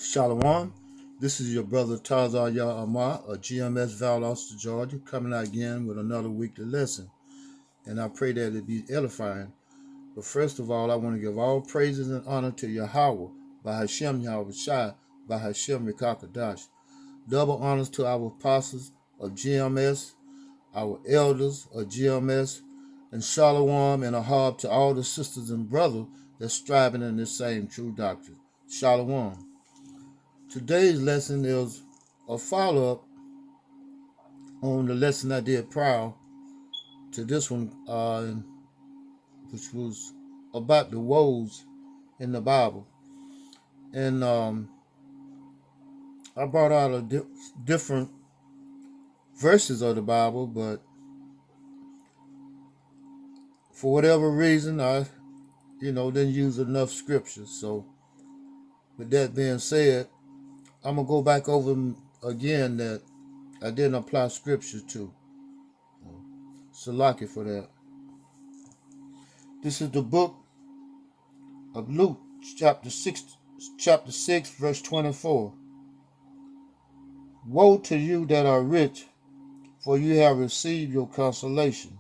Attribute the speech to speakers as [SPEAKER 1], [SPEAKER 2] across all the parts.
[SPEAKER 1] Shalom. This is your brother Tarzar Yah Amar of GMS Valdosta, Georgia, coming out again with another weekly lesson. And I pray that it be edifying. But first of all, I want to give all praises and honor to Yahweh, by Hashem Yahweh Shai, by Hashem Rekakadash. Double honors to our apostles of GMS, our elders of GMS, and Shalom and Ahab to all the sisters and brothers that's striving in this same true doctrine. Shalom. Today's lesson is a follow-up on the lesson I did prior to this one, which was about the woes in the Bible. And I brought out different verses of the Bible, but for whatever reason, I didn't use enough scriptures. So with that being said, I'm going to go back over them again that I didn't apply scripture to. Salaki for that. This is the book of Luke, chapter 6, verse 24. Woe to you that are rich, for you have received your consolation.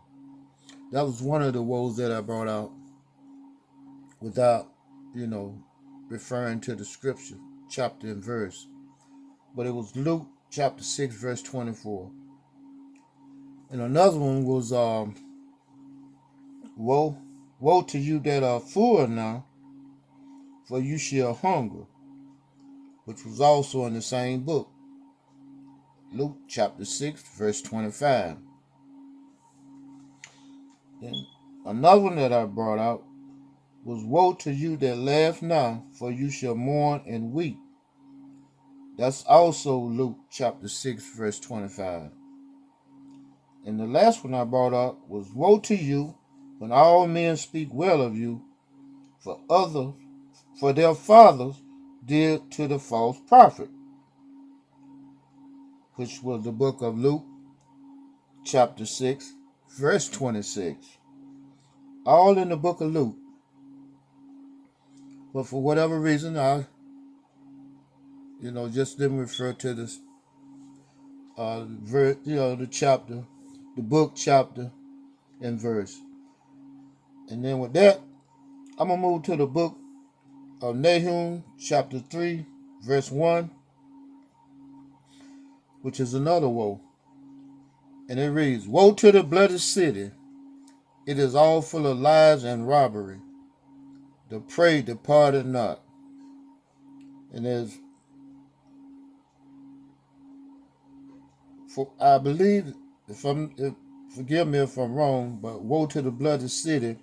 [SPEAKER 1] That was one of the woes that I brought out without, referring to the scripture, chapter and verse. But it was Luke, chapter 6, verse 24. And another one was, woe to you that are full now, for you shall hunger, which was also in the same book, Luke chapter 6, verse 25. And another one that I brought out was, woe to you that laugh now, for you shall mourn and weep. That's also Luke chapter 6, verse 25. And the last one I brought up was, woe to you when all men speak well of you, for their fathers did to the false prophet, which was the book of Luke chapter 6, verse 26. All in the book of Luke. But for whatever reason, I, just didn't refer to this, the chapter, the book, chapter, and verse. And then with that, I'm going to move to the book of Nahum, chapter 3, verse 1, which is another woe. And it reads, woe to the bloody city. It is all full of lies and robbery. The prey departed not. And there's, I believe, forgive me if I'm wrong, but woe to the bloody city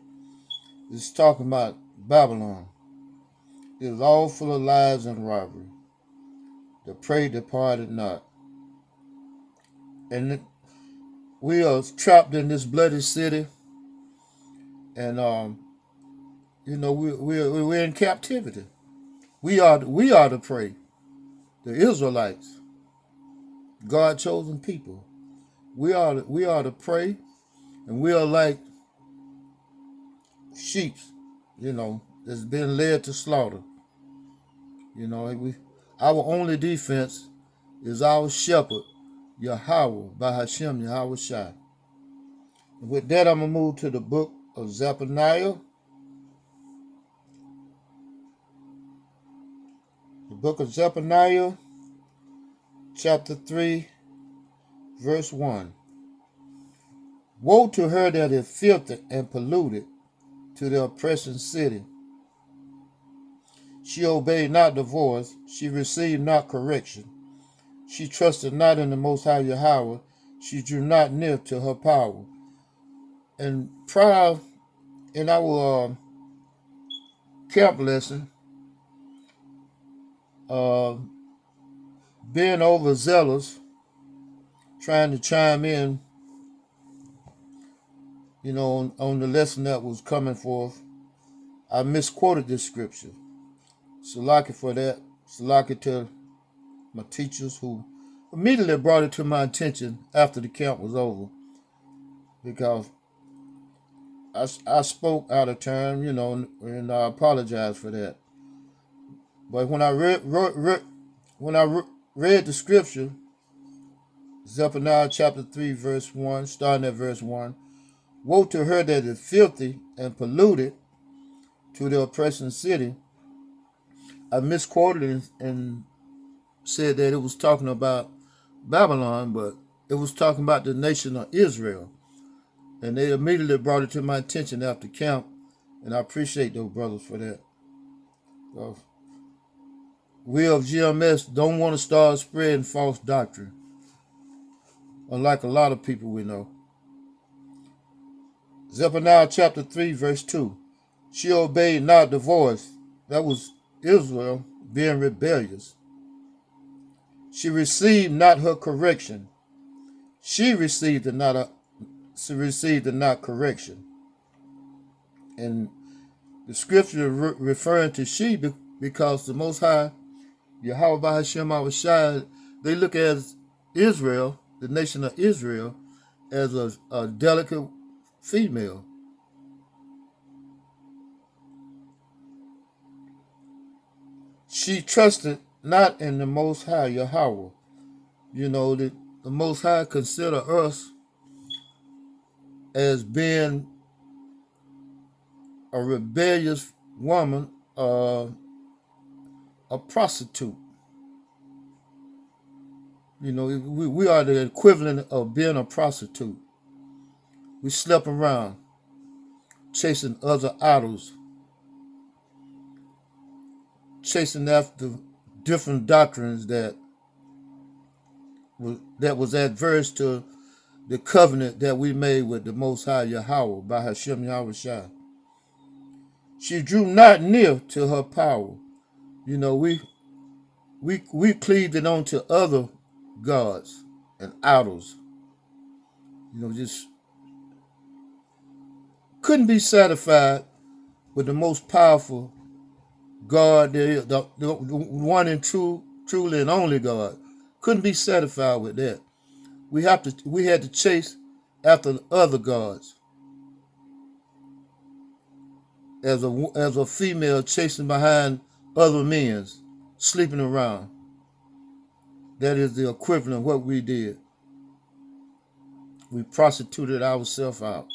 [SPEAKER 1] is talking about Babylon. It is all full of lies and robbery. The prey departed not. And we are trapped in this bloody city, and we're in captivity. We are the prey. The Israelites, God chosen people. We are the prey, and we are like sheep, that's been led to slaughter. Our only defense is our shepherd, Yahweh, by Hashem Yahweh Shai. And with that, I'm going to move to the book of Zephaniah. The book of Zephaniah, chapter 3, verse 1. Woe to her that is filthy and polluted, to the oppressing city. She obeyed not the voice, she received not correction. She trusted not in the Most High Yahweh, she drew not near to her power. And prior in our camp lesson, being overzealous, trying to chime in, on the lesson that was coming forth, I misquoted this scripture. Salaki for that. Salaki to my teachers who immediately brought it to my attention after the camp was over, because I spoke out of turn, and I apologize for that. But when I read the scripture, Zephaniah chapter 3, verse 1, starting at verse 1, woe to her that is filthy and polluted to the oppressing city. I misquoted and said that it was talking about Babylon, but it was talking about the nation of Israel. And they immediately brought it to my attention after camp, and I appreciate those brothers for that. We of GMS don't want to start spreading false doctrine, unlike a lot of people we know. Zephaniah chapter 3, verse 2. She obeyed not the voice. That was Israel being rebellious. She received not her correction. She received the not correction. And the scripture referring to she because the Most High, Yahweh Hashem Awashai, they look at Israel, the nation of Israel, as a delicate female. She trusted not in the Most High, Yahweh. You know, the Most High consider us as being a rebellious woman, a prostitute. You know, we are the equivalent of being a prostitute. We slept around chasing other idols, chasing after different doctrines that was adverse to the covenant that we made with the Most High Yahweh by Hashem Yahushua. She drew not near to her power. You know, we cleaved it onto other gods and idols. You know, just couldn't be satisfied with the most powerful God, the one and truly and only God. Couldn't be satisfied with that. We had to chase after the other gods. As a female chasing behind other men, sleeping around. That is the equivalent of what we did. We prostituted ourselves out.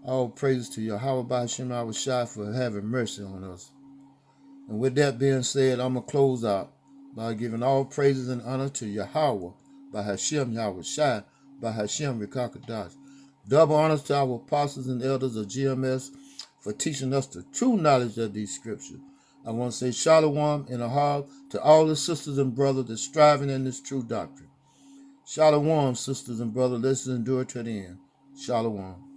[SPEAKER 1] All praises to Yahweh B'Hashem Awashai for having mercy on us. And with that being said, I'm going to close out by giving all praises and honor to Yahweh B'Hashem Yahushai B'Hashem Rekakadash. Double honors to our apostles and elders of GMS for teaching us the true knowledge of these scriptures. I want to say shalom in a heart to all the sisters and brothers that striving in this true doctrine. Shalom, sisters and brothers. Let's endure to the end. Shalom.